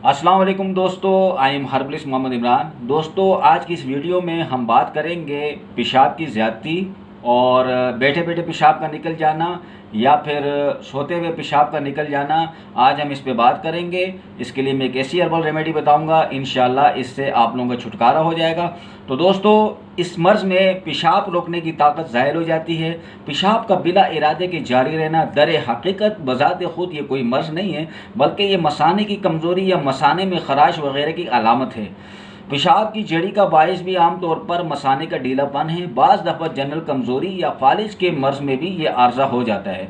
अस्सलाम वालेकुम दोस्तों, I am herbalist Mohammad Imran. दोस्तों, आज की इस वीडियो में हम बात करेंगे पेशाब की ज़्यादती और बैठे बैठे पेशाब का निकल जाना या फिर सोते हुए पेशाब का निकल जाना। आज हम इस पे बात करेंगे। इसके लिए मैं एक ऐसी हर्बल रेमेडी बताऊंगा, इंशाल्लाह इससे आप लोगों का छुटकारा हो जाएगा। तो दोस्तों, इस मर्ज़ में पेशाब रोकने की ताकत ज़ाहिर हो जाती है। पेशाब का बिला इरादे के जारी रहना दर हकीकत बज़ाते ख़ुद ये कोई मर्ज़ नहीं है, बल्कि ये मसाने की कमज़ोरी या मसाने में ख़राश वगैरह की अलामत है। पेशाब की जड़ी का बायस भी आमतौर पर मसाने का ढीलापन है। बाज़ दफ़ा जनरल कमज़ोरी या फालिज के मर्ज़ में भी ये आर्ज़ा हो जाता है।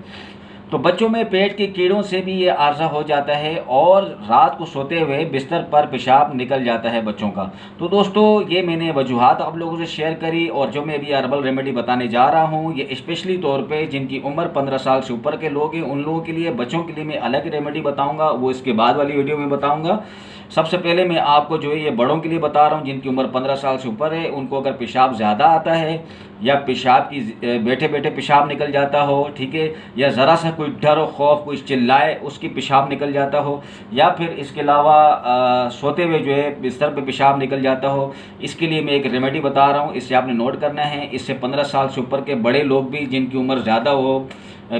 तो बच्चों में पेट के कीड़ों से भी ये आर्ज़ा हो जाता है और रात को सोते हुए बिस्तर पर पेशाब निकल जाता है बच्चों का। तो दोस्तों, ये मैंने वजूहात आप लोगों से शेयर करी और जो मैं अभी हर्बल रेमेडी बताने जा रहा हूँ, ये स्पेशली तौर पे जिनकी उम्र 15 साल से ऊपर के लोग हैं उन लोगों के लिए। बच्चों के लिए मैं अलग रेमेडी बताऊँगा, वो इसके बाद वाली वीडियो में बताऊँगा। सबसे पहले मैं आपको जो है ये बड़ों के लिए बता रहा हूँ जिनकी उम्र 15 साल से ऊपर है। उनको अगर पेशाब ज़्यादा आता है या पेशाब की बैठे बैठे पेशाब निकल जाता हो, ठीक है, या ज़रा सा कोई डर और खौफ, कोई चिल्लाए उसकी पेशाब निकल जाता हो, या फिर इसके अलावा सोते हुए जो है बिस्तर पे पेशाब निकल जाता हो, इसके लिए मैं एक रेमेडी बता रहा हूँ। इससे आपने नोट करना है। इससे 15 साल से ऊपर के बड़े लोग भी जिनकी उम्र ज़्यादा हो,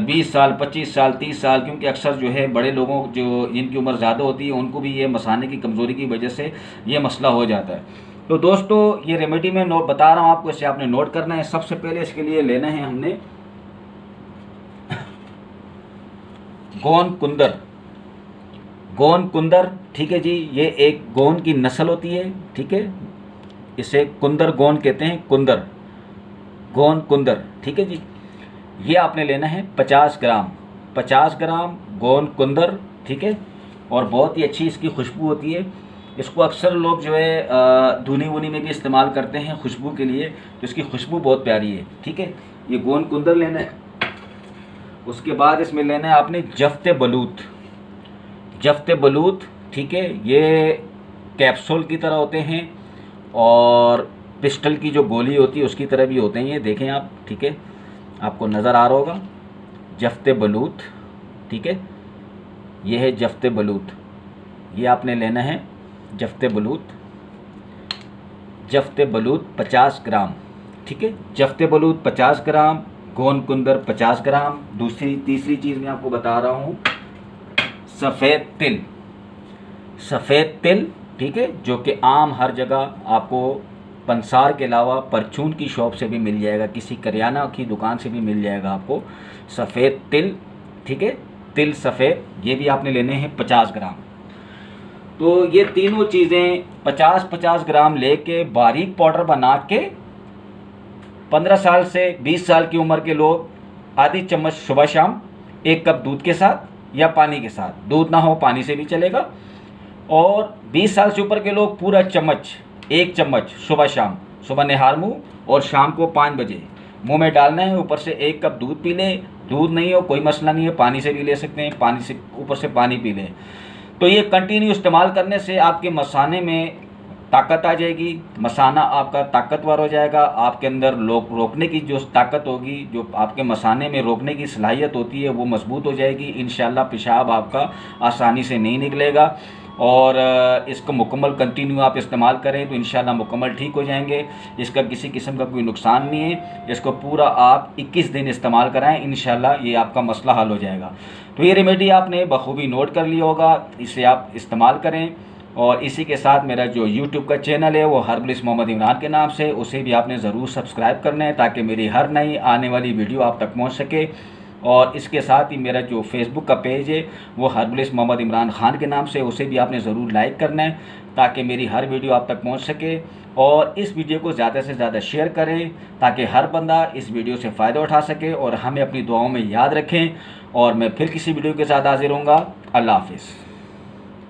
20 साल, 25 साल, 30 साल, क्योंकि अक्सर जो है बड़े लोगों जो जिनकी उम्र ज़्यादा होती है उनको भी ये मसाने की कमज़ोरी की वजह से ये मसला हो जाता है। तो दोस्तों, ये रेमेडी मैं नोट बता रहा हूँ आपको, इससे आपने नोट करना है। सबसे पहले इसके लिए लेना है हमने गोंद कुंदर। गोंद कुंदर, ठीक है जी, ये एक गोंद की नस्ल होती है, ठीक है। इसे कुंदर गोंद कहते हैं, कुंदर गोंद कुंदर, ठीक है जी। ये आपने लेना है 50 ग्राम, 50 ग्राम गोंद कुंदर, ठीक है। और बहुत ही अच्छी इसकी खुशबू होती है। इसको अक्सर लोग जो है धुनी वुनी में भी इस्तेमाल करते हैं खुशबू के लिए, तो इसकी खुशबू बहुत प्यारी है, ठीक है। ये गोंद कुंदर लेना है। उसके बाद इसमें लेना है आपने जफ्ते बलूत। जफ्ते बलूत, ठीक है, ये कैप्सूल की तरह होते हैं और पिस्टल की जो गोली होती है उसकी तरह भी होते हैं। ये देखें आप, ठीक है, आपको नज़र आ रहा होगा जफ्ते बलूत, ठीक है। ये है जफ्ते बलूत, ये आपने लेना है जफ्ते बलूत। जफ्ते बलूत 50 ग्राम, ठीक है। जफ्ते बलूत 50 ग्राम, गोंद कुंदर 50 ग्राम। तीसरी चीज़ मैं आपको बता रहा हूँ, सफ़ेद तिल। सफ़ेद तिल, ठीक है, जो कि आम हर जगह आपको पंसार के अलावा परचून की शॉप से भी मिल जाएगा, किसी करियाना की दुकान से भी मिल जाएगा आपको सफ़ेद तिल, ठीक है। तिल सफ़ेद, ये भी आपने लेने हैं 50 ग्राम। तो ये तीनों चीज़ें 50-50 ग्राम लेके बारीक पाउडर बना के 15 साल से 20 साल की उम्र के लोग आधी चम्मच सुबह शाम 1 कप दूध के साथ या पानी के साथ, दूध ना हो पानी से भी चलेगा, और 20 साल से ऊपर के लोग पूरा चम्मच, 1 चम्मच सुबह शाम, सुबह निहार मुँह और शाम को 5 बजे मुंह में डालना है। ऊपर से 1 कप दूध पी लें। दूध नहीं हो कोई मसला नहीं है, पानी से भी ले सकते हैं, पानी से ऊपर से पानी पी लें। तो ये कंटिन्यू इस्तेमाल करने से आपके मसाने में ताकत आ जाएगी, मसाना आपका ताकतवर हो जाएगा। आपके अंदर रोकने की जो ताकत होगी, जो आपके मसाने में रोकने की सलाहियत होती है, वो मजबूत हो जाएगी। इंशाल्लाह पेशाब आपका आसानी से नहीं निकलेगा। और इसको मुकम्मल कंटिन्यू आप इस्तेमाल करें तो इंशाल्लाह मुकम्मल ठीक हो जाएंगे। इसका किसी किस्म का कोई नुकसान नहीं है। इसको पूरा आप 21 दिन इस्तेमाल कराएं, इंशाल्लाह ये आपका मसला हल हो जाएगा। तो ये रेमेडी आपने बखूबी नोट कर लिया होगा, इसे आप इस्तेमाल करें। और इसी के साथ मेरा जो यूट्यूब का चैनल है वो हर्बलिस्ट मोहम्मद इमरान के नाम से, उसे भी आपने ज़रूर सब्सक्राइब करना है ताकि मेरी हर नई आने वाली वीडियो आप तक पहुँच सके। और इसके साथ ही मेरा जो फेसबुक का पेज है वो हर्बलिस्ट मोहम्मद इमरान ख़ान के नाम से, उसे भी आपने ज़रूर लाइक करना है ताकि मेरी हर वीडियो आप तक पहुंच सके। और इस वीडियो को ज़्यादा से ज़्यादा शेयर करें ताकि हर बंदा इस वीडियो से फ़ायदा उठा सके और हमें अपनी दुआओं में याद रखें। और मैं फिर किसी वीडियो के साथ हाजिर होऊंगा। अल्लाह हाफिज़।